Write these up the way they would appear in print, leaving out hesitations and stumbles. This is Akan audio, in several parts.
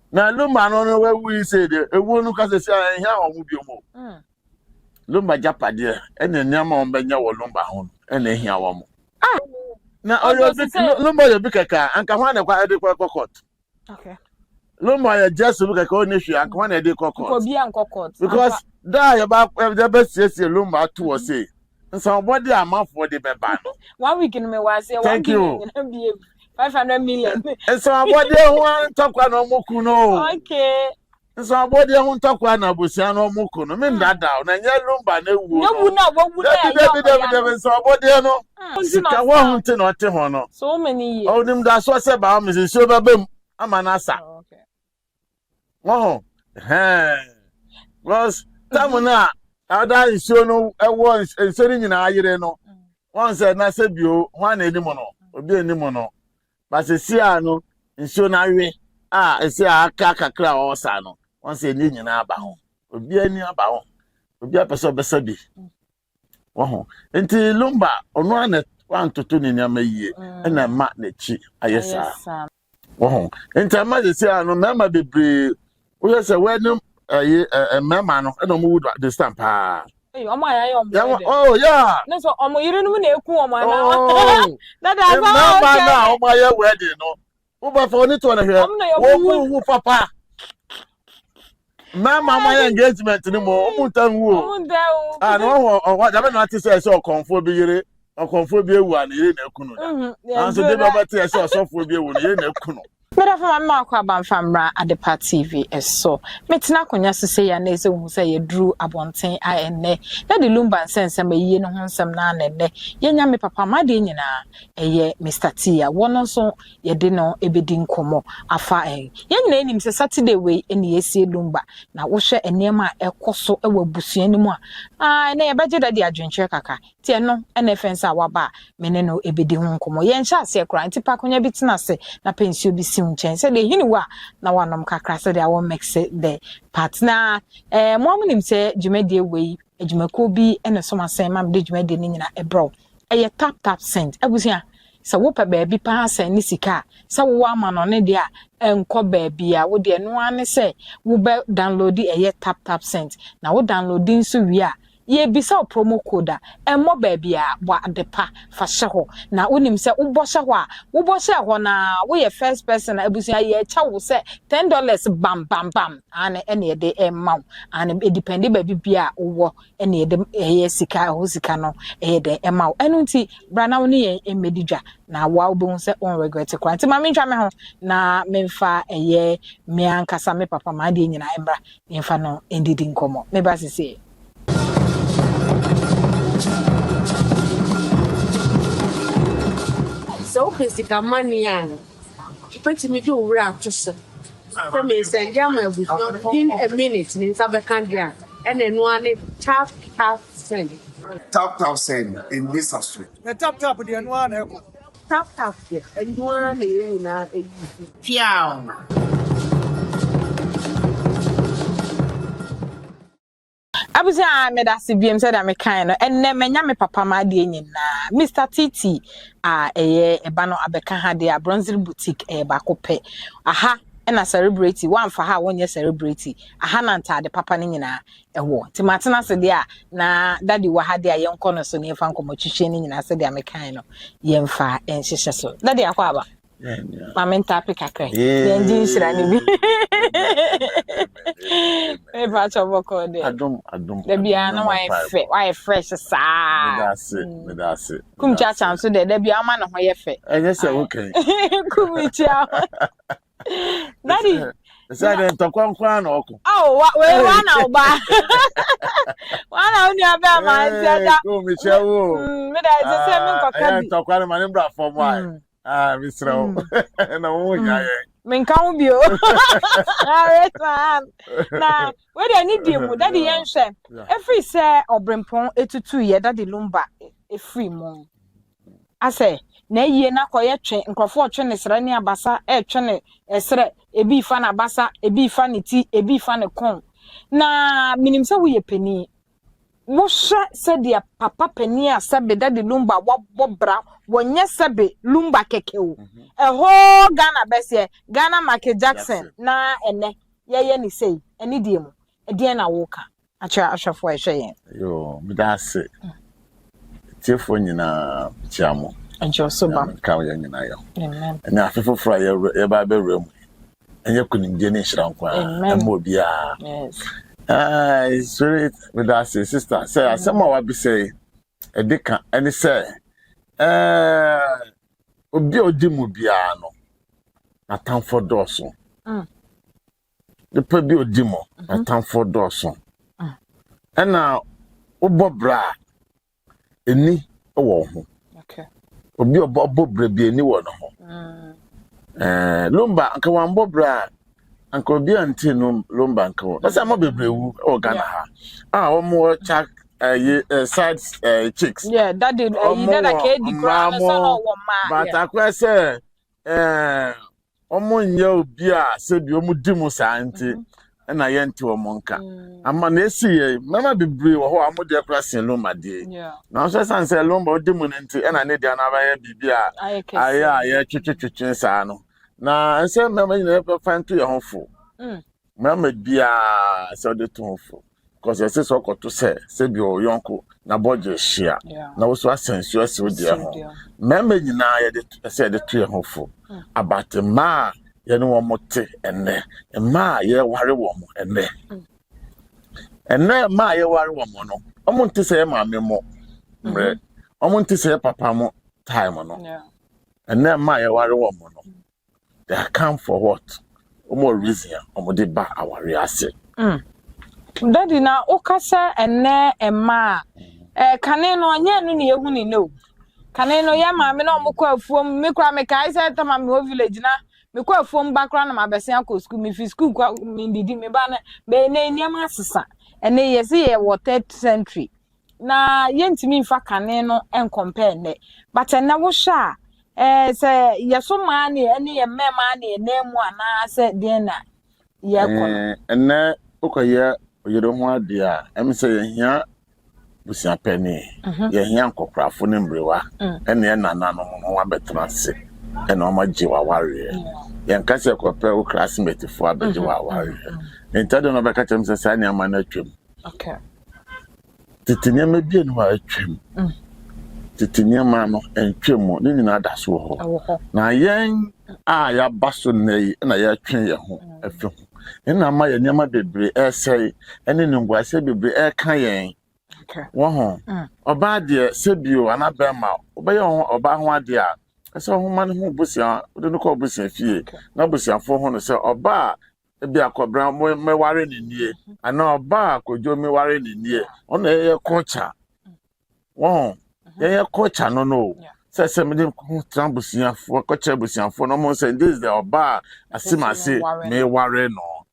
Na Lumba no where we say the a woman cause say here on mu Lumba japa there and then nyama on benya wo Lumba hon and then here wo. Na oyo big Lumba yo big kaka anka hwan kwa ede kwa court. Okay. Lumba ya just big kaka oni hwe anka hwan ede kwa court. Ko bi an court. Because da ya ba the best say Lumba to o say. Somebody amafo de beba no. 1 week in me was say 1 week 500 million. And somebody who talk no moku no. Okay. Somebody who talk na busia no moku no. Me that down na nya Lumba na wu. No wu na wo wu na. Somebody no. Sika wo hu te no te ho no. So many years. Oh nim da so se ba me se so ba bem amanasa. Okay. Oh. Was tamuna ada iso no ewo nseri nyina ayire no. One said na se bio hwan eni mo no. Obi eni mo no. But see no nso na we esi aka kakra o sa no won say ni nyina aba ho obi ani aba ho obi apeso besa bi wo ho enti Lumba ono ana wan toto ni nyama yie na ma na chi ayesa wo ho enti ama de see no mema bebre wo say wedding mema no na mo would the stamp oh yeah. No so omo yire no na eku omo na. Na da ba na omo ya wedding no. Wo ba for ni to na hwe. Wo papa. Mama my engagement ni mo omo tan wo. No o da be na ati say okonfo bi yire, okonfo bi ewu an yire na eku no da. And so dey ba ti say osofo bi ewu na yire na eku no. Mera fa mama akwa banfamra Adepa TV eso metina konya sese ya na eze hu se ye dru abonten ane na de Lumba nsensem ayiye no ho nsem na anene ye nya me papa ma de nyina eye Mr. Tia wono so ye de no ebedi nkomo afa ye nyina enim se Saturday we ene yesie Lumba na wo hwe enema ekoso ewa busua ni mu a na ye beje da de adwenche kaka tie no ene fensa waba mene no ebedi ho nkomo ye ncha ase kra ntipa konya bitina se na pensio bi unchen say the hinwa na wanom kakra say they won mix the partner mo nim say dwumade we adwumako bi ene so masen mam de dwumade ni nyina ebro tap send abusia say wo pa ba bi pa asen ni sika say wo ama no ne de a enko ba bi a wo de no ane say wo be download tap send na wo downloading so wi a ye bisa promo code emmo baby a wa Adepa fa hye na onim se wo bo hye ho na wo ye first person abusia ye cha wo se $10 bam ane ene de emma ane depend baby bia wo ene de ye sika ho sika no ye de emma enu nti bra na wo ne ye emedidwa na wa obo se on regret kwa nti ma mentwa me ho na memfa ye me ankasa me papa ma de nyina embra memfa no endidi nkomo me ba sisi so physical money and pretty me do rap just for me send jam in a minute in Sabakandria and then one tap send in this house. The tap the one tap and one na Piao. abusia me da se biem se da me kan no enne menya me papa ma de nyina Mr. TT eye eba no abeka ha de a Bronze Boutique ba kope aha na celebrity one for ha wonye celebrity aha na ntade papa ni nyina ewo timatena se de a na daddy wa ha de a yenko no so ne fa nkomo twihwe ni nyina se de me kan no yemfa enhyehyɛ so daddy akwa aba Mama ntape kakra. Ndi nshira ni bi. E ba choboko de. Adum. Da bia na why fresh sa. Me da se. Kum cha chanso de da bia ma na ho ye fe. Enye se okay. Kum cha. Daddy. Say dem to kwankwan na oko. Oh, we na oba. Wana uni aba ma ntia. Kum cha wo. Me da se me nkoka bi. To kwan ma ne bra for why. Misrao. Na wo nya ye. Men kan bio. Alright man. Na, we dey need dem daddy yen hwe. Every say obrempon etutu ye daddy Lumba e free mo. Ase na yie na koye twen nkrofo twen ne sra ne abasa e twen ne esre ebi fa na abasa ebi fa ne ti ebi fa ne kon. Na minim se wo ye pani. Wosha said ya papa penia sabe daddy lumba wabobra wonye sabe lumba kekewo. A whole Ghana bese Ghana Michael Jackson na ene ye ni sei eni die mu. E die na woka. Acha ashafo ehwe yen. Yo, me da se. Tiefo nyina chiamo. Anjo so ba. Ka ye nyina yo. Amen. Na afefofra ye ba be rem. Enye kunimdie ne hirankwa. Amo bia. Yes. It's very with us, sister. Say, some of what say, a dick, and he say, Obi Odimubiano, a town for Dawson. The Pebby Odimo, a town for Dawson. And now, Obo Bra, a knee, a woman. Okay. Obi Bobo Brebi, any one. Lumba, Uncle Wambo Bra. Uncle be until Lumba uncle. That's a mobile brew or Ghana. Ah, more chuck side chicks. Yeah, that did that candy crown or but I say, Omo yo beer said you mudimu santi, and I ent to a monka. I'm an AC, Mamma be brew or I'm with your pressing Lumba day. Yeah. Now, so I say Lumba dimunity, and I need another bibia. I chicken sano. Na I say mama you never find to your home for. Mama bia so the to for. Because I say so to say be your yonko na budget share. Na also sensuous with their home. Mama you na I said the to your home for. About the ma you know mote and ma ye worry woman and then ma ye worry woman no. I want to say mammy mo. I want to say papa mo time no. And then ma ye worry woman no. They come for what? More reason, or ba our reason. Daddy na okasa ene ema. Kane no anya no ne ehu ni no. Kane no ya ma me na omkọ afuom me kra me kai say tama me ho village na me kọ afuom background na ma bese akọ school me fi school kwa me didi me ba na be na eniam asesa. Ene yesi ye 3rd century. Na yentimi mfa kane no en compare ne. But na wo sha say yeso man ene ye mema na enemu ana say de na ye kono ene okoye oyero ho ade a em say ye hia busia pani ye hia nkokrafo ne mbrewa ene nana no ho abetrase ene o magye wa ware ye nka se kope o classmate fo abegye wa ware entado no beka chem say ani amana twem okay titinya mebie no atwem titinya ma no entwem ni nyina daso ho na yen a ya baso nei na ya twen ye ho afi ho ena ma ye nyama bebre esei ene ngwa se bebre e ka yen wo ho oba de sebio anabema obaye ho oba ho ade a ese ho ma ne ho busia de no ko busia fie na busia fo ho no se oba ebi akobra me ware ni nie ana oba akojo me ware ni nie ona ye culture wo ye culture no say me dem trambusia fo culture busia fo no mo say this is the oba asimase me ware no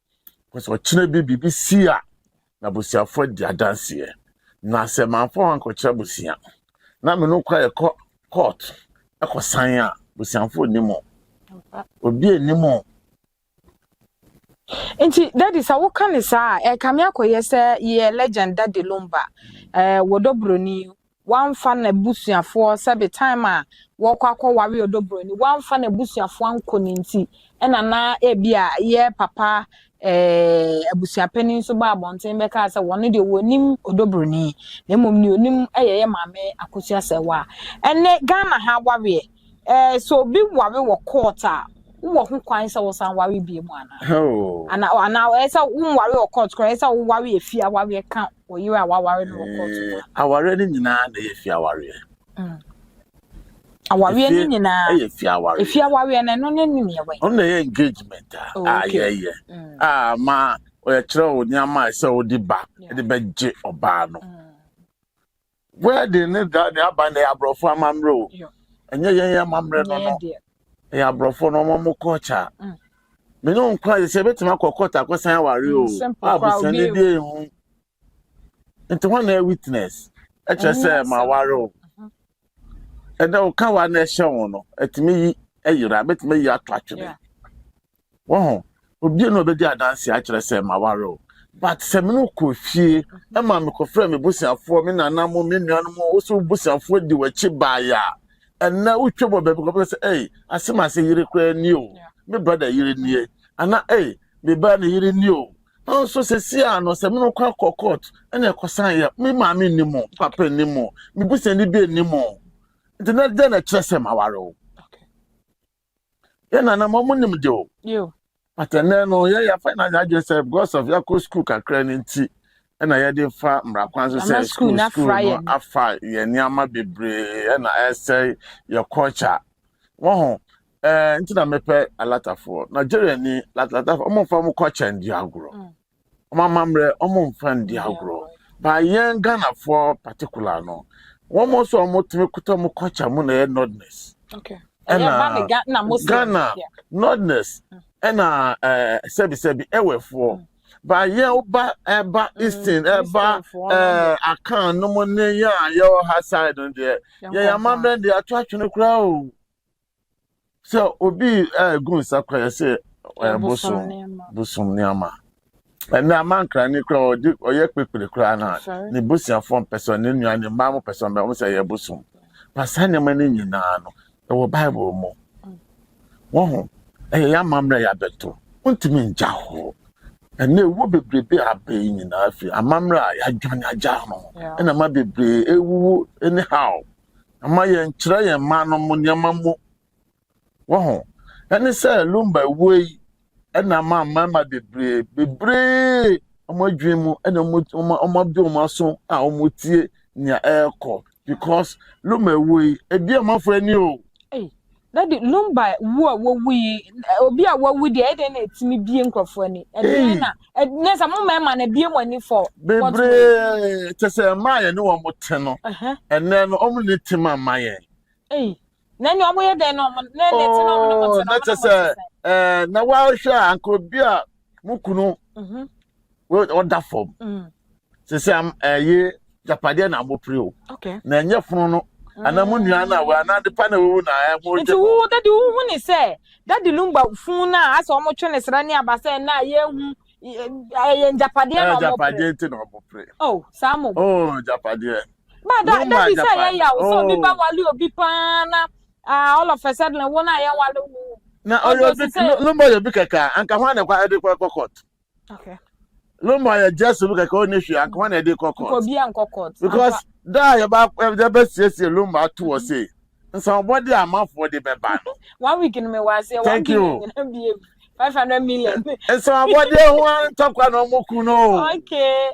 because o chine bibi sia na busia fo dia dance ye na se man fo han culture busia na me no kwa ye court ekosan a busia fo ni mo obi enimo Enti daddy sa wo kan sa kame akoye se ye legend Daddy Lumba wodobroni wan fa na busuafo sabe time a wo kwakọ ware wodobroni wan fa na busuafo ankoni nti na ebia ye papa abusuapeni so ba abonten be ka se woni de wonim wodobroni na mom ni onim ye maame akosia se wa ene Ghana ha ware so bi ware wo court a wo ho kwan se wo san ware bi mu ana esa wo ware o court kran esa wo ware efia ware ka wo yire a ware no court aware ni nyina na efia ware aware ni nyina efia ware na no ne ni we on na engagement ye ma o ye kire o nyama se o di ba de beje oba no where the ne da ne aba na abrofo amamro enye ye amamre no ya brofo no mo culture me no nkwa se betima kokota akosan ware o abusan ne die hu enti one na witness e che se ma ware o e da o ka wa na hye won no etimi yi eyira betima yi ato atwebe wo ho obi no obedi adanse a kire se ma ware o but semino ko fie e ma me ko frɛ me busiafo me nanamo me nuanom wo so busiafo di wachi ba ya enna utwebo be ko say eh asema se yire kwa ni o me brother yire ni ana eh me ba na yire ni o so se sia no semino kwa court ene ekosan ya me ma me ni mo papa ni mo me busani bi ni mo ntina de na kyerese maware o na na mo nim de o yo atene no ya final agency because of your school kakra ni nti na ya de fa mrakwan so say school no afa ye niama bebre na essay your culture wo nti na mepe alatafo Nigeria ni alatafo omo fa mo culture ndi agro omo mamre omo mfa ndi agro ba yen Ghana for particular no wo mo so omo timi kuta mo culture mo na nordness okay Ghana nordness na sebi ewefo ba ye oba eba eastern eba akan no mo ne ya yo ha side on there ya mamre de ato atwene kura o so obi gun sakwa say busum niama na mankra ni kura oye pepele kura na ni busiafo person ni nua ni mamu person be mo say ye busum pasane mani nyina no e wo bible mo wo ya mamre ya beto untimi nja ho ene wo bebrebe abai nyina afi amamre ya dwan aja no ena ma bebre ewu anyhow ama ye nkyere ye ma no mo nyama mo wo ene se lumba woi ena ma bebre omo dwemu ena omo bi omo aso a omo tie nia eko because lumba woi ebi amafo ani o Daddy lumba wo obi a wo di e de na etimi bie nkrofo ani e na nesa mo ma na bie mo ani for bebre tese maye ne wo mote no enne no omu ne tima maye na ni omo ye de no na de ti no mo mote na tese na wa hwa anko bi a mukunu wo da form tese ye japade na abopre o na enye funu no ana mu nua na wa na de pa na wo na ya mo je wo daddy wo ni say daddy lumba fun na asa omo twe ne sra ni abasa na ye hu ye japade na omo japade ti na omo pre samo japade ba daddy say ya so bi ba wale obi pa na all of a sudden wo na ye wale na oyo bi lumba yo bi kaka anka hwa na kwa de kwa court lumba ya just look like o ni hwe anka hwa na de court ko bi an court because da ya ba siesie lumba to o say somebody amafo de beba no 1 week in me was say 1 million 500 million somebody who talk na omoku no okay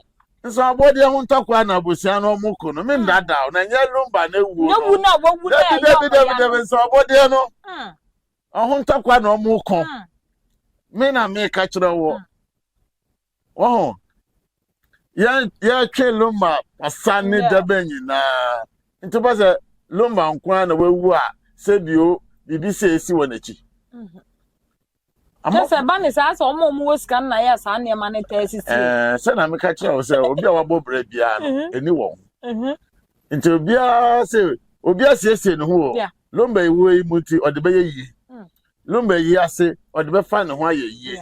somebody who talk na bosia na omoku no me ndada na nya lumba na wu na wawu na somebody no ohun talk na omoku me na me ka kire wo ya twe lumba asane dabenyi na ntiba se lumba nkwa na wewu a sebio bibi se esi wonachi Just ba ne sa omo mu scan na ya sa ne ma ne tesi se na me ka kire wo se obi a wabo bra bia no eni wo nti obi a se ne ho lumba ewu yi muti ode be yi lumba yi ase ode be fa ne ho aye yi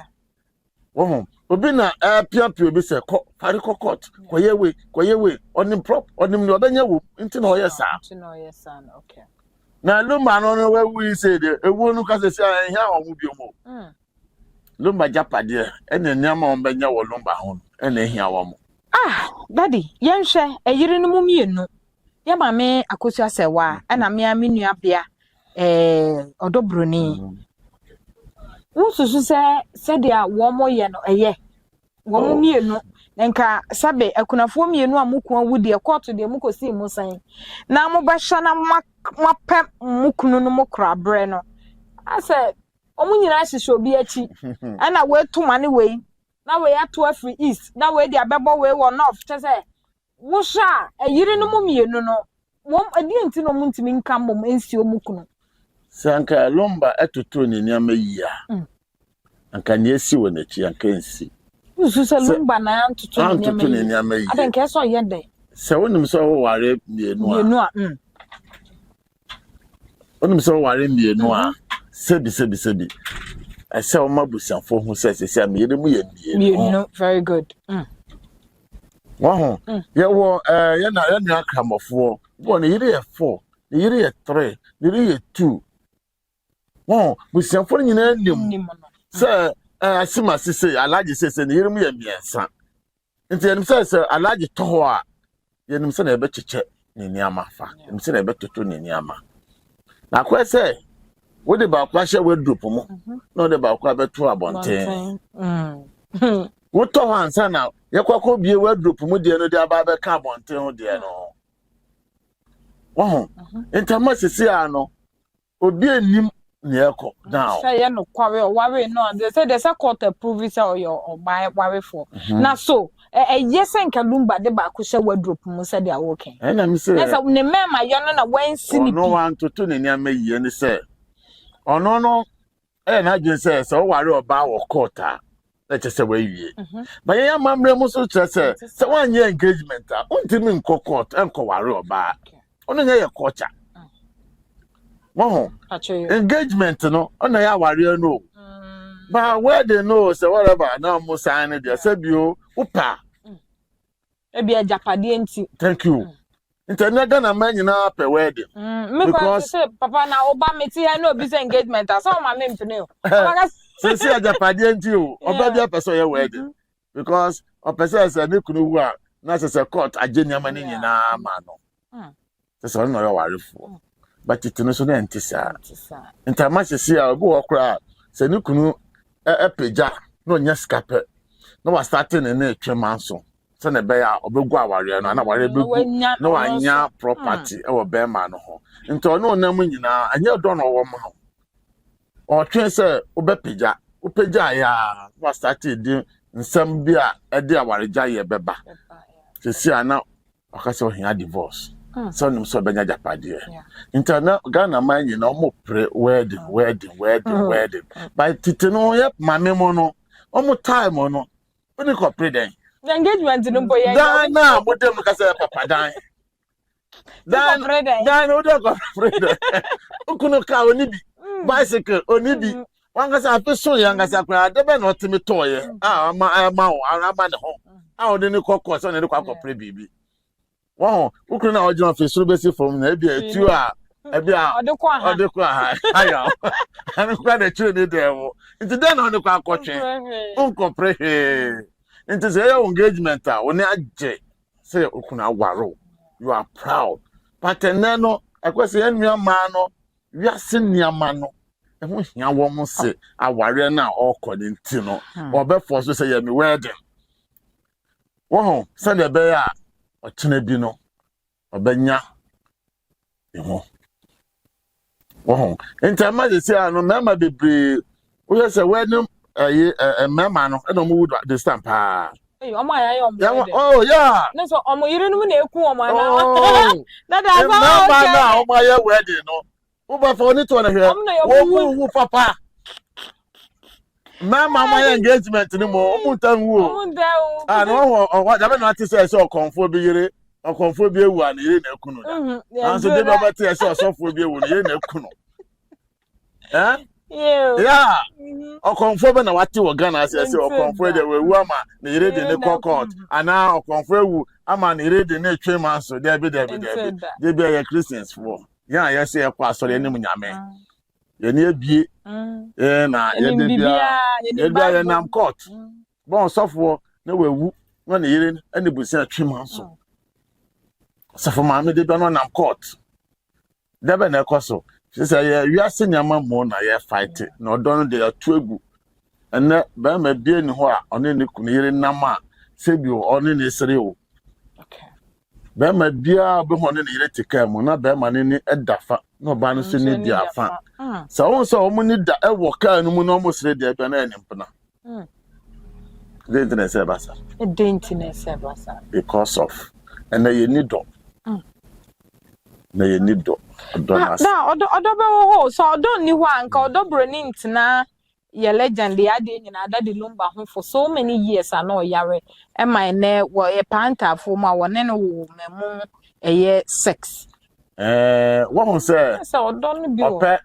wo obi na pia obi se ko fari court koyewe onim prop onim no obenya wo nti na oyesa okay na lumba no we say de ewu no ka se ahia omu biomo lumba japade ene nyama ombenya wo lumba ho ene ahia wo mo daddy yenhwe eyire no mu mienu ya ma me akosu asewa na me amenu abia odobroni Ususu se dia wo mo ye no eye wo mo mienu nka sabe akunafo mienu amuku awudi e court de mukosi mu san na mo ba hwa na mapem mukunu no mokra bre no ase omunyina hihye obi achi ana we tuma ne we na we ato afri east na we dia bebo we wo north tese wo hwa ayire no mu mienu no wo adi enti no mu ntimi nka mbom ensi omukunu sanka lumba etoto ni nyama yia anka nyesi wonachi anka ensi ususa lumba na antoto ni nyama yia adanka so yede se wonim so wo ware mienu a wonim so ware mienu a sebi I say o mabusiafo hu say me yere mu ye no very good Wow. Yeah, well, you're not cramofo. One year 4, the year 3, the year 2. Wow, we see for you name. Sir, I see my sister, I like you says, and hear me and son. And then says, I like you to her. You say, I bet you check Niama, and say, I bet to Niama. Now, quite say, what about Pasha will do, not about Quabbet to a bonte. What to answer now? You could be a word group, Mudia, the Ababa Carbon, tell dear no. Oh, Intermasiano would be a nim near now. Say, no, worry, no, they say there's a quarter prove it or buy worry for. Now, so, yes, and Kalumba, the Bakusha word group, Musa, they are working. And I'm saying, that's a name, my young and when see no one to tune in your me, and say, oh, no, and I just say, so worry about a quarter. Let's just say where you but yeah, mamma also say, so 1 year engagement, until court and co bar. Only a culture. Oh, engagement, no, only a warrior no. But where they know, so whatever, now most sign it, said you, upa. Maybe a Japadian. Thank you. Internet gonna man up a wedding. Because Papa now Obama, I know this engagement. I saw my name to know. Since you are Japadian too, or better person your wedding. Because a person is a new crew, not as a court, a genuine man in a man. That's all no worry for. But it's no so antisa. Intermatch see our go cry. Say no kunu a peja, no nyaskape. No was starting in a tremanso. Send a bear or begua warrior, and I worry no anya property or bear man. Into no namina, and you don't know woman. Or train say, Obepeja, Upeja, ya was started in some beer a dear warija beba. To see now, I saw him a divorce. Son so Benya Japadia. Internet Ghana man, you know, more wedding. By Titano, yep, my memono, almost time or no. When you call pray then. The engagement in boy. Now, what them can say, Papa die. Dan, no, don't go afraid. Ukuno car only bicycle only. One gets a person young as a crowd, the man not to me toy. Ah, my mouth, I'm at home. How didn't you call on the cock of pre baby? Wow, who can now join for service from maybe 2 hours? I be out the car. I am quite a training there. It's done on the car coaching. Uncle pray. Into the engagement, when I say, Ukuna Waro, you are proud. But no, I was the enemy mano, you are senior mano. And when your woman say, I worry now, all according to no, or before to say, I'm wedding. Wow, send a bear. Or Chinebino, or Benya. Oh, in time, I say, I remember the brave. We have a wedding, a mamma, I don't move the stamp. Oh, yeah. That's what you don't know. Oh, that my wedding. Over for it on here. Oh, Papa. Mama, my engagement anymore. I know what I'm not to say. So, conformity or conformity one in a kuno. And so, they about to say, so for you in a kuno. Eh? Yeah. Or conform what you were gonna say, or conform the woman, the read in the court, and now conform a man read in a 3 months, so there be they be a Christians for. Yeah, yes, a pastor in the you near be na ye bia na court bon sofo na wewu na yire na busi atwe manso sofo ma me de bia no na court da be na ekoso say ye wiase nyama mo na ye fight na odon de atuegu ene ba ma bia ni ho a one ne kunu yire nama sebi one ne sere o ba ma bia be ho ne yire tika mu na ba ma ne edafa no ba no so ne dia fa so omo ni da e wo ka no mu no omo sere dia bia na enimpna the internet say basa the internet say basa because of and you need do na you need do na odo be ho so odo ni ho anka odo broni ntina ye legend the ade nyina ada de lumba ho for so many years ana oyare e my ne wo e panta fo ma wone no wo memu eye sex what say so odo no bi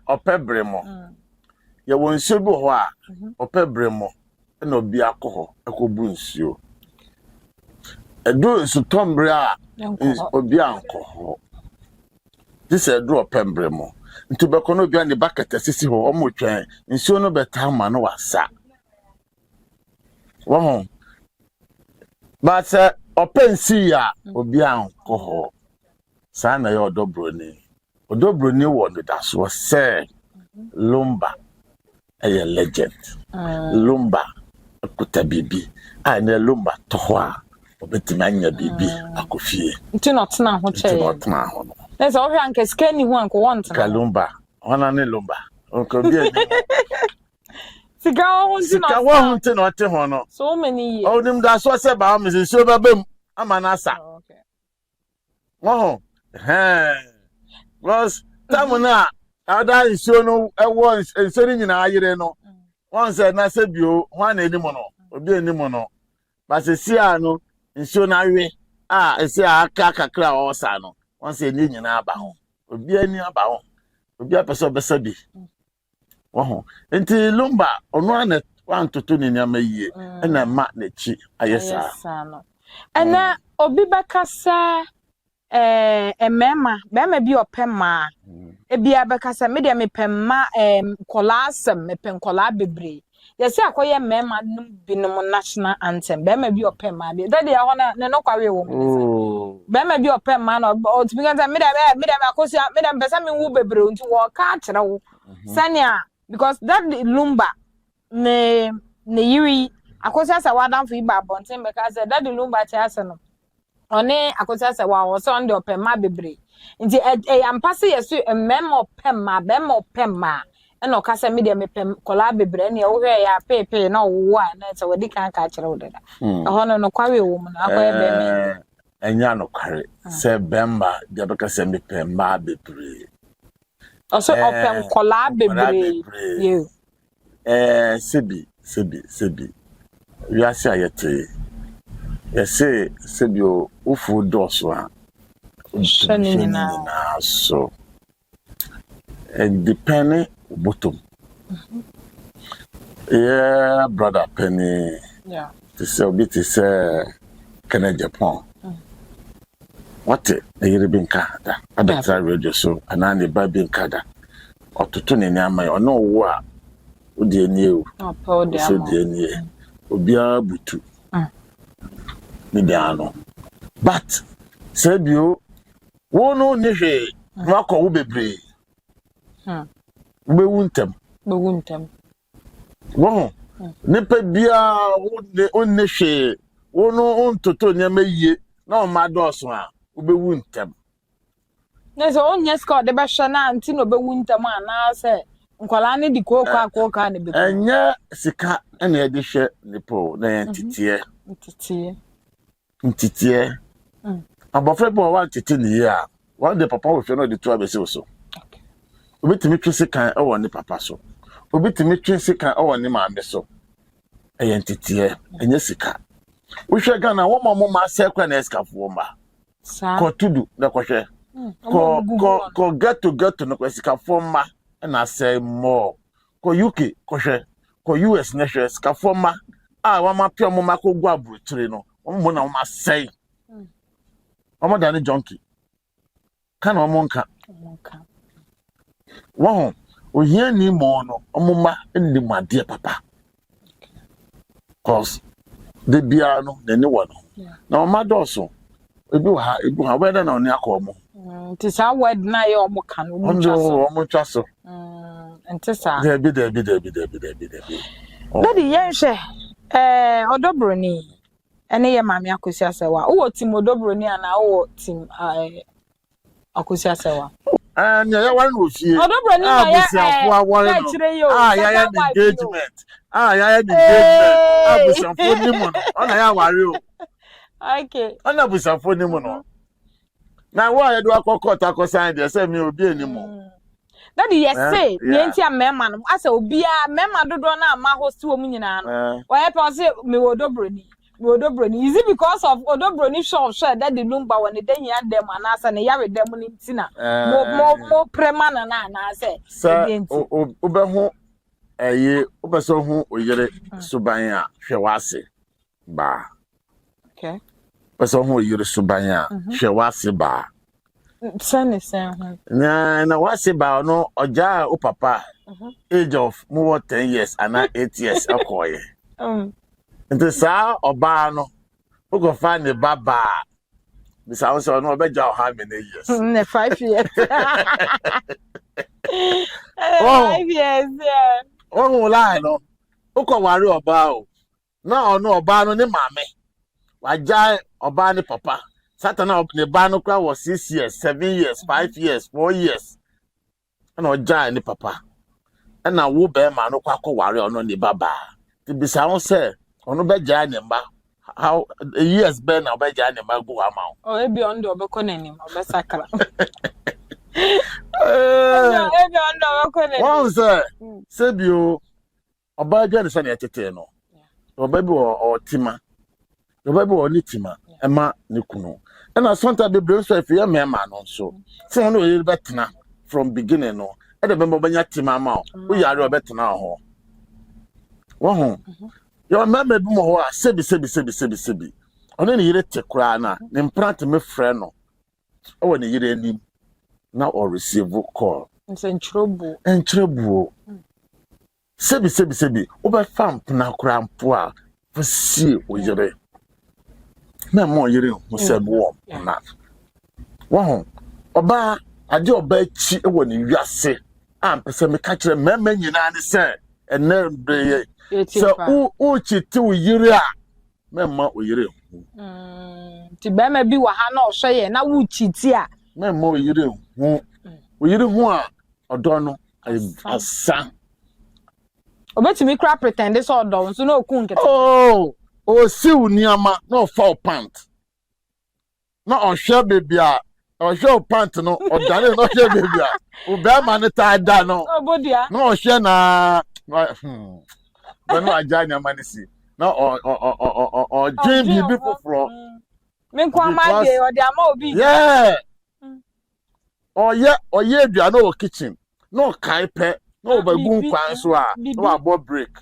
ope bremo ye won nsuo bi ho a ope bremo na obi akọ ekobu nsuo edo su tombre a obi anko ho this edo ope bremo nti beko no obi ne bucket asisi ho omo twen nsuo no beta ma no wasa wo but opensi ya obi anko ho sa na ye odobroni wo no da so se Lumba a legend Lumba akuta bibi a na Lumba to ho a obetima anya bibi akofie nti not na ho che no let's all rank skani ho anko want ka Lumba ona ne Lumba onko bi sika ho nti no te ho no so many years onim da so se ba am se so babam amanasa okay wo was tamuna ada nsuo no ewo nsori nyina ayire no won se na se bio ho na enimo no obi enimo no ba se sia no nsuo na awe esi aka kakra o sa no won se ni nyina aba ho obi ani aba ho obi apeso besa bi wo enti Lumba ono ana wantoto ni nyama yie na ma na chi ayesa no ana obi bakasa emema bema bi opema ebia bekasa me de mepema kolasem mepen kola bebre yesi akoye mema num binom national anthem bema bi opema bi dade ya hona ne no kwawe wo bema bi opema no otibiganta me de akosi me de pesa me wu bebre nti wo ka kire wo sania because that Lumba ne yiri akosi asa wadanfo iba bonten bekasa that Lumba cha asa no one akosa se wa wo so ndo opema bebre nti ampase yesu memo opema bema opema na okasa me de mepem kola bebre na wo hwe ya pepe na wo a na se wodi kan ka kire wo dada hono no kwawe wo mu na akoye be me enya no kware se bemba de bekasa mepem ma bebre also opem kola bebre you sebi we are say ayete yese sebio ufu doso a na so depending bottom yeah brother Penny this obi to say Kenya Japan what e binka da abeta radio so anani ba binka da otutu ne nyama ono wo a odi eni ewu so di eni obi abutu Midiano. But Sebio wono nihwe wako wo bebre. Be wuntem. Wo nipa bia wonne hwe wono ontoto nyama yie na o ma doso a wo be wuntem. Neso onye score de be hwe na anti no be wuntem ana se nkwala ne di koka ne be. Enya sika na ye de hwe nipo na entitiye. Ntitie abofre bo wa tete ni ya one day papa wo hwe no de to abese so obitimi twese kan e wo ne papa so obitimi twese kan e wo ne maame so eye ntitie enye sika wo hwe Ghana wo mamo ma se kwa na eskafo ma ko tudu na ko hwe ko get to no ko eskafo ma na say more ko UK ko hwe ko US na hwe eskafo ma wa ma pio mo ma ko gwa burutire no omo na omo asai omo dani junkie kana omo nka wo ohia ni mo no omo ma ndi made papa cause de bia no ne wo no na omo doso ebu ha weda na oni akomo nti sa word na ye omo kan omo twaso nti sa de bi daddy yenhwe odobroni ene ye mami akosi asewa wo team odobroni ana wo team akosi asewa anya ya wan no fie odobroni na ya engagement abusanfo ni mo no ona ya ware o okay ona abusanfo ni mo no na wo ayedo akokota akosan de se mi obi eni mo daddy say nienti amema no asa obi a mema dodo na ama hosti wo mu nyina no wo ye pe say me odobroni is it because of odobroni shop share that the Lumba when the day ya dem anasa ne ya dem ni ntina mo prema na say obeho obeso hu oyere suban a hwe wase ba Okay. obeso hu oyere suban a hwe wase ba Sen. na wase ba no oja o papa age of more 10 years and 8 years akoye nti sa oba no ugo fa ne baba bisa won so no obeja o how many years 5 years. 5 years, yeah. Oh, lie no. Uko wari oba o. Na ono oba no ne mame. Wajai oba ne papa. Satana ne ba no kwa was 6 years, 7 years, 5 years, 4 years. Ana ojai ne papa. Ana wo be ma no kwa wari ono ne baba. Ti bisa won say ono beja ne mba. How years be na beja ne mba go ama. Oh, e bi ondo obekọ nanim, obesakra. One Sebio Obaja is an entertainer. Obaby or Tima. Obaby or Nitima, Emma Nikuno. And I sent a baby so if you're a man also. So no you better from beginning no. I remember when you're Tima, we are better now. One your member more Sebi. Only you take crana, then plant me friend. Oh, when you didn't now or receive call. It's in trouble. And trouble. Sebi. Oba fam na krampoa for see oyere. Na mo yere who said warm na. Wahon. Oba ade oba chi e woni wiase. Am pese me ka kire mema nyina ne se ene be so o chi ti oyere a mema oyere. Ti be ma bi wa ha na ohwe ye na wo chi ti a mema oyere hu. Oyere hu a odo no asa. Obetimi kra pretend so odo so na oku nkete. Oh, siw niama no fall pant. Na ohwe baby a ohwe pant no odane no ohwe baby a. Oba ma ne ta da no. Obodia. Na ohwe na Beno aja niama ne si. Na o dream bi foforo. Me kwa ma de odi ama obi. Yeah. Oye aduane o kitchen. No kai pe. No bagun kwan so a. No abo break.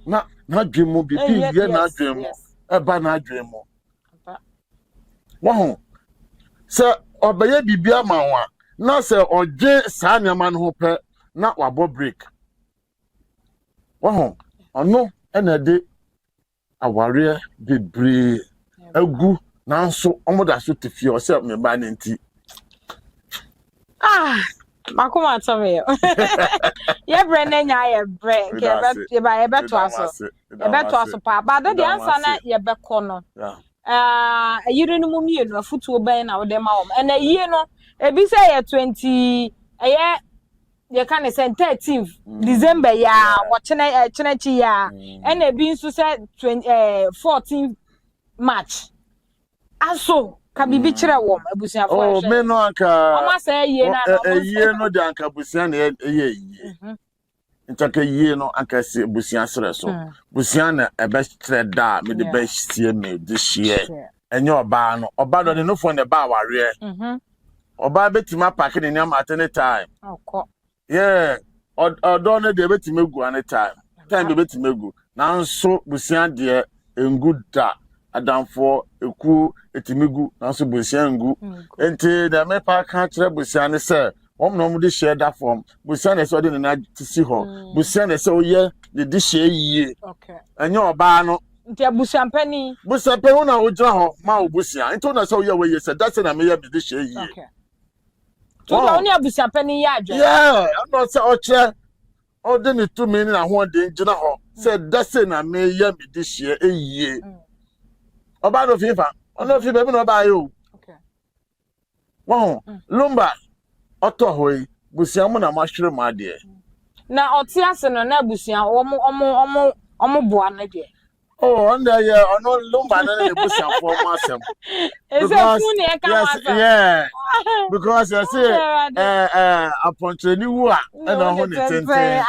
Na dwemu bibi ye na dwemu. Eba na dwemu. Wahon. Se obaye bibi ama wa. Na se oje sa nyama no ho pe na wabo break. Wahon. Ono ena de aware bebre agu na nso omoda so tefie o se me ba nti. Makoma tome yo. Ye bre na nya ye bre ke ye be to aso. Ye be to aso pa. Ba the answer na ye be ko no. Yire no mu mienu afutuo ban na wo de ma wo. And ye no e bi say ye 20 ye can say 13th December ya wo chenechi ya. And e bi nso say 14th March. Aso ka bibi kire wo abusia fo. Oh, me no anka. O ma say ye na no. Ye no de anka busia na ye ye. Ntaka ye no anka se busia sere so. Busia na e be kire da me de be sie me this year. Enye oba no. Oba do no fo na ba ware. Oba betima pack ni am at any time. Okọ. Yeah. Odo no de betima gu any time. Time de betima gu. Na nso busia de enguda adamfo eku etimigu na so busia ngu enti da me pa ka kire busia ne se no mu de share that form busia ne se ode na tisi ho busia ne se oye de share yie okay enye oba no nti abusia pani na ogira ho ma obusia enti na se oye we ye se that na me ye de share yie okay so na oni abusia pani ya adwo yeah no se oche ode ne to me na ho de ngina ho se that na me ye de share yie Oba no FIFA. Ono fi be no ba yo. Okay. Won, Lumba oto hoyi, busia mu na mahwere mu ade. Na oti ase no na busia omo boa na de. Oh, on there yeah, ono Lumba na busia for mu asem. Yeah. Because I say upon training wu a na ho ne tenten.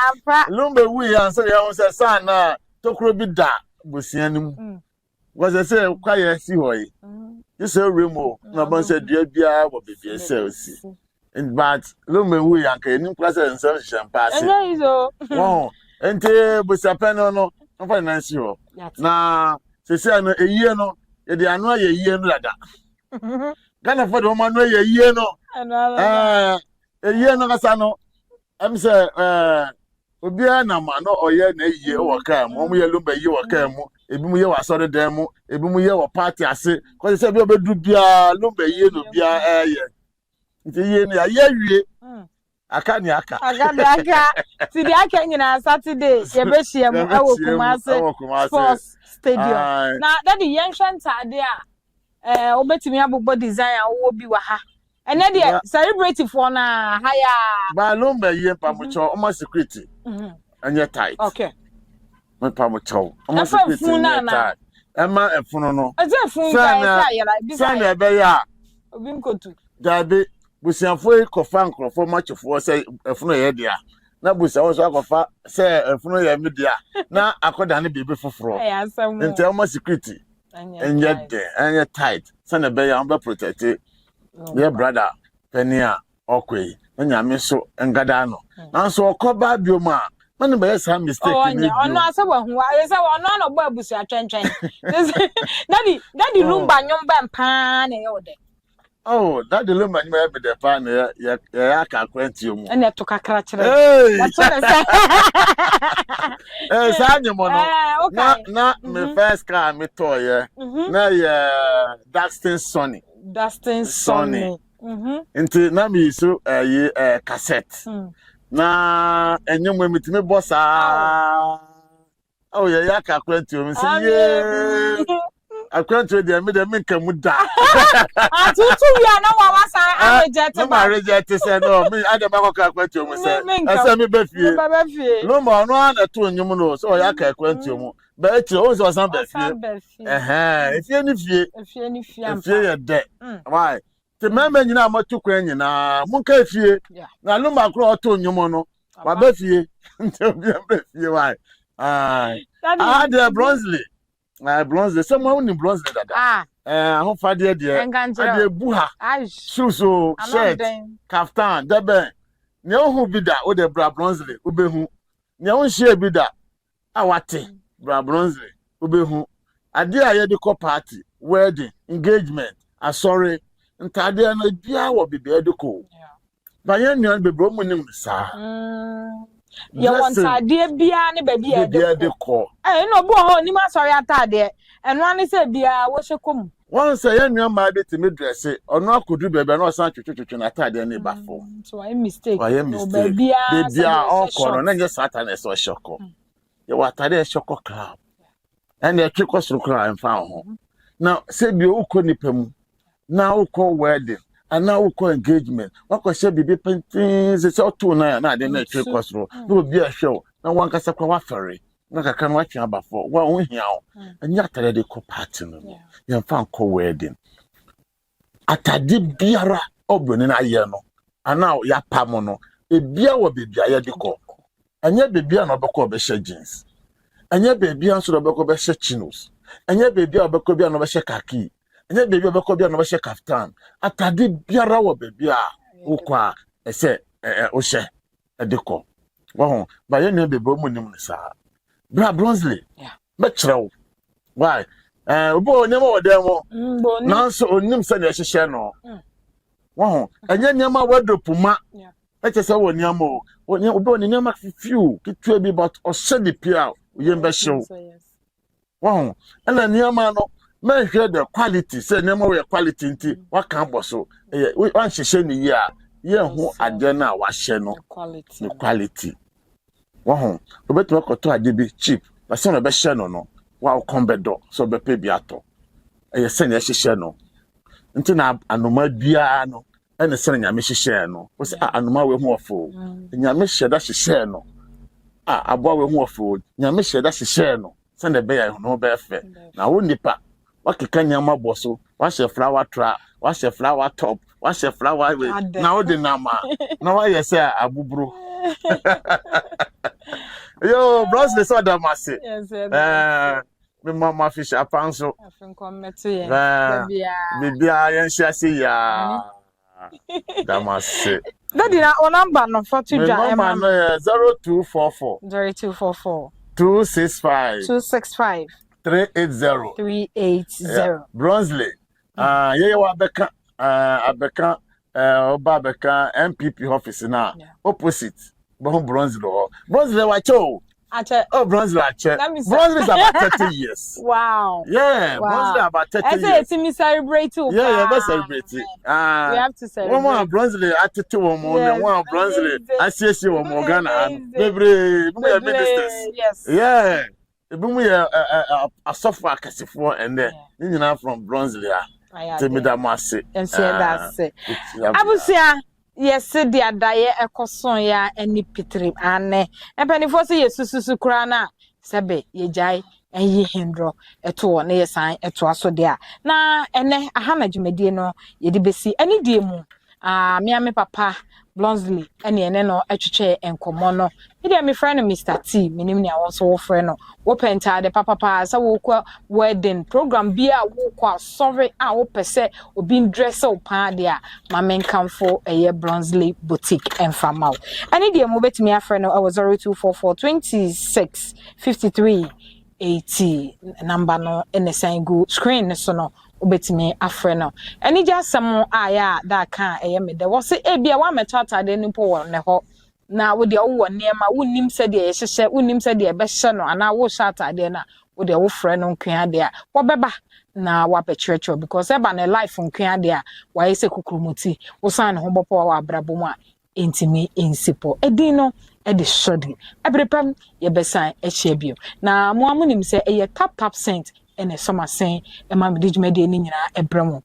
Lumba wu ya so ya say san na tokro bi da busia ni mu. Was I say quiet see hoy. You say remo na ban say dua bia wo bibie say si. But Lumba wu ya ka ni kwasa nsem champagne. Enye izo. Wow. ente busapeno no fa nansi ho na sese no eyie no ye de anu aye yie no dada Ghana for the woman no ye yie no eyie no kasa no am say obia na ma no oye na eyie wo ka mo ye lumba yie wo ka mu ebi mu ye wa sore dan mu ebi mu ye wo party ase ko se bi obedu bia lumba yie no bia nti yie no ya wie aka ni aka ti di aka nyina Saturday ye be hia mu awo Kumasi Sports Stadium na daddy yen hwantade a obetimi abobọ design a wo bi wa ha ene de celebrate for na haya ba lumba yie pamucho o security anya tight okay me pamucho o security tight ema efunu no efunu ga ya like this sana be ya obi nkotu dabe busianfo kofa nkrofo machefo se efunu ye dia na busianfo so akofa se efunu ye media na akoda ne bebe foforo nti o security anya tight sana be ya be protect your brother penia okwe nyame so ngada no nanso okoba bioma man be say mistake ni ono asawa hu aye say ono no gba abusu atwentwen daddy lumba nyomba mpa na ye ode oh daddy lumba nyomba be de pa na ya ka kwenti omu ene to kakra kire that's what I say say nyomo no na me first car me toy na ye Dustin Sonny nti na me so cassette na enyem emitime bossa oh ya ka kwenti o nsi ye akwenti de me nka mu da atutu ya na wa wasa reject ba reject say no me ade ba ka kwenti o mu say asa me ba fie no ma no na to nyum no so ya ka kwenti o mu ba ti o so san ba fie efie ni fie ya de why te mama nyina amatu kwa nyina munka fie na lumba kro oto nyum no wa ba fie nti obi ba fie why the Bronzeley someone ni Bronzeley dada ho fade de ade buha shoes shirt kaftan debe ne ohu bi da o de bra Bronzeley obehu ne on share bi da awate bra Bronzeley obehu ade aye de party wedding engagement asori ntade na bia wo bibia de ko ba yan nyan bebro mu nim sa ya wantade bia ne ba bia de ko no bo ho ni ma sori atade eno ani se bia wo hyekom won say yan nyan ma de timi dress ono akodu bebe na osan twetwetwe na atade ne ba fo so I mistake no ba bia okoro na nye satan e so shoko ya watade e shoko club and e twekọ soro club en fa ho na se bia ukọ nipa mu na ukọ wedding ana ukọ engagement wakọ bibi pentin se to na ade na twekọ soro no bi a hwe na wankasa kwa wafere na kaka na watwe abafo wa ohia o anya atade de ko party no ye fa nkọ wedding atade biara obroni na ye no ana ya pam no ebia wo bebia ye de ko anya bebia na obekọ obehye jeans anya bebia nso obekọ obehye chinos anya bebia obekọ bia na obehye khaki anya bebia obekọ bia na obehye kaftan atade biara wo bebia ukwa ese ohye edeko wo ba ye na bebia mu nim sa bra Bronzeley be kirew why obo onyem wo dem wo nanso onim se na hyehyɛ no wo anya nyama wadopuma echese wo nyama o obo onyema fiu kitua bi but ohye de pia yem be hyew wo ana nyama no man hwɛ the quality se nyama we quality nti waka boso wan hyehyɛ ni yi a ye hu ade na wa hye no quality wo obetuma koto ade bi cheap but se no be hye no wa kombedo so be pe bi ato se na hyehyɛ no nti na anoma bia no ene se nyame hyehyɛ no wo se anoma we hu ofo nyame hye da hyehyɛ no aboa we hu ofo nyame hye da hyehyɛ no se na be ya no be fe na wo nipa wakeka nyama boso wa hye flower tra wa hye flower top wa hye flower we na wo de nama na wa ye se abuburo yo Bronzeley so da mase me mama fish apanso afinkometo ye bibia yen hia se ya da mase Daddy na o number no for to My number 0244 0244 265 265 380. 380. Bronsley. Yeah, Abeka, Oba Abeka, MPP office now. Opposite. Bronsley. Bronsley, watch out. Oh, Bronsley, Bronsley is about 30 years. Wow. Yeah, Bronsley about 30 years. I say it's celebrate too. Yeah, let's celebrate it. We have to celebrate. One more Bronsley, attitude one more, one Bronsley, I see one more Ghana. Baby, ministers. Yes. Yeah. We a software for and then you know from Bronsley. Tell me that must say. And say that's it. Abusia, yes, the adaye ekoson ya eni pitrim ane. Empeni for say yesusu kura na sebe yejai eyi hindro eto na yesan eto aso dia. Na ene aha na dwumedie no ye de besi eni die mu. Me papa Bronsley ene no etwetwe enkomo no. Me me friend Mr. T, minim ne awon so wo friend no. Wo penta de papa sa wo kwa wedding program bia wo kwa sorry wo pese obi dress o pa de a ma menkamfo eye Bronsley boutique enfama. Ene de mo betimi afre no 0244 26 53 80 number no ene sign go screen so no obetimi afre no eni jasam aya da kan me de wo se bia wa metata de nipo wo ne ho na wo de wo niema wonnim se de yehye wonnim se de be hye no ana wo shata de na wo de wo frɛ no nkwan de a wo beba na wa petrechro because eba na life nkwan de a wa yese kukurumuti wo san ne ho bopo wa abrabom a intimi insipo edin no de shodi ebrepam ye besan ehye bio na mo amunim se eye tap cent ene soma sen e ma me dijumede ni nyina ebremo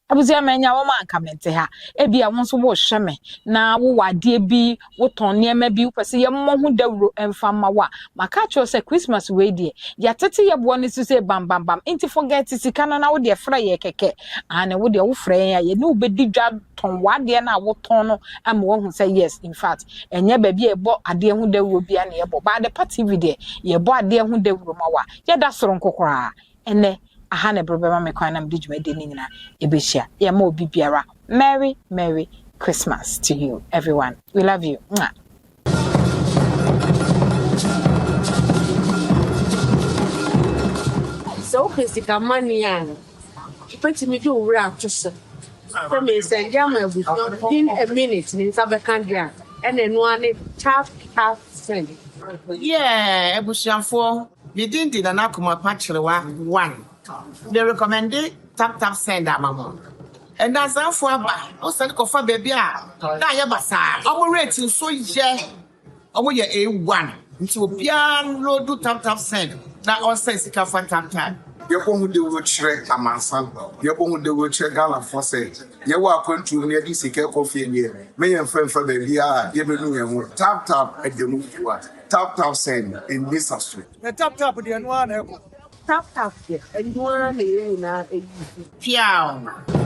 abuzia manya wo man kamente ha ebia won so wo hweme na wo wade bi wo ton niema bi wo pese ye mmɔ ho dawuro emfama wa maka cho se Christmas we die ya tete ye bo ne suse bam inti forget sika na wo de fra ye keke ana wo de wo fra ya ye ne wo bedi dwa ton wade na wo ton no am wo hu say yes in fact enye ba bi e bo ade ho dawuro bia na ye bo ba de party video ye bo ade ho dawuro ma wa ye da soro nkokora ene aha na brobema me kwan na me dijumede ni nyina ebehia ye ma obi biara merry Christmas to you everyone we love you. So physical money and pretty me do rap to say me send jam in a minute in Sabakandia and then one tap send. Yeah, ebusiafo we didn't na akoma pachrewa 1 they recommended tap send amamo and that's for aba o send ko fa baby a na ye basa omo rating so ye omo ye A1 nti obian load tap send na o send sika fa tap Yebo hu de wo chere amansan. Yebo hu de wo chere Ghana for say. Ye wa kwantu ne di sika kofi nie. Me ye mfa baby a ye be nu ye ho. Tap edemu fuwa. Tap send in this street. The tap the no one echo. Tap and you want to Piao.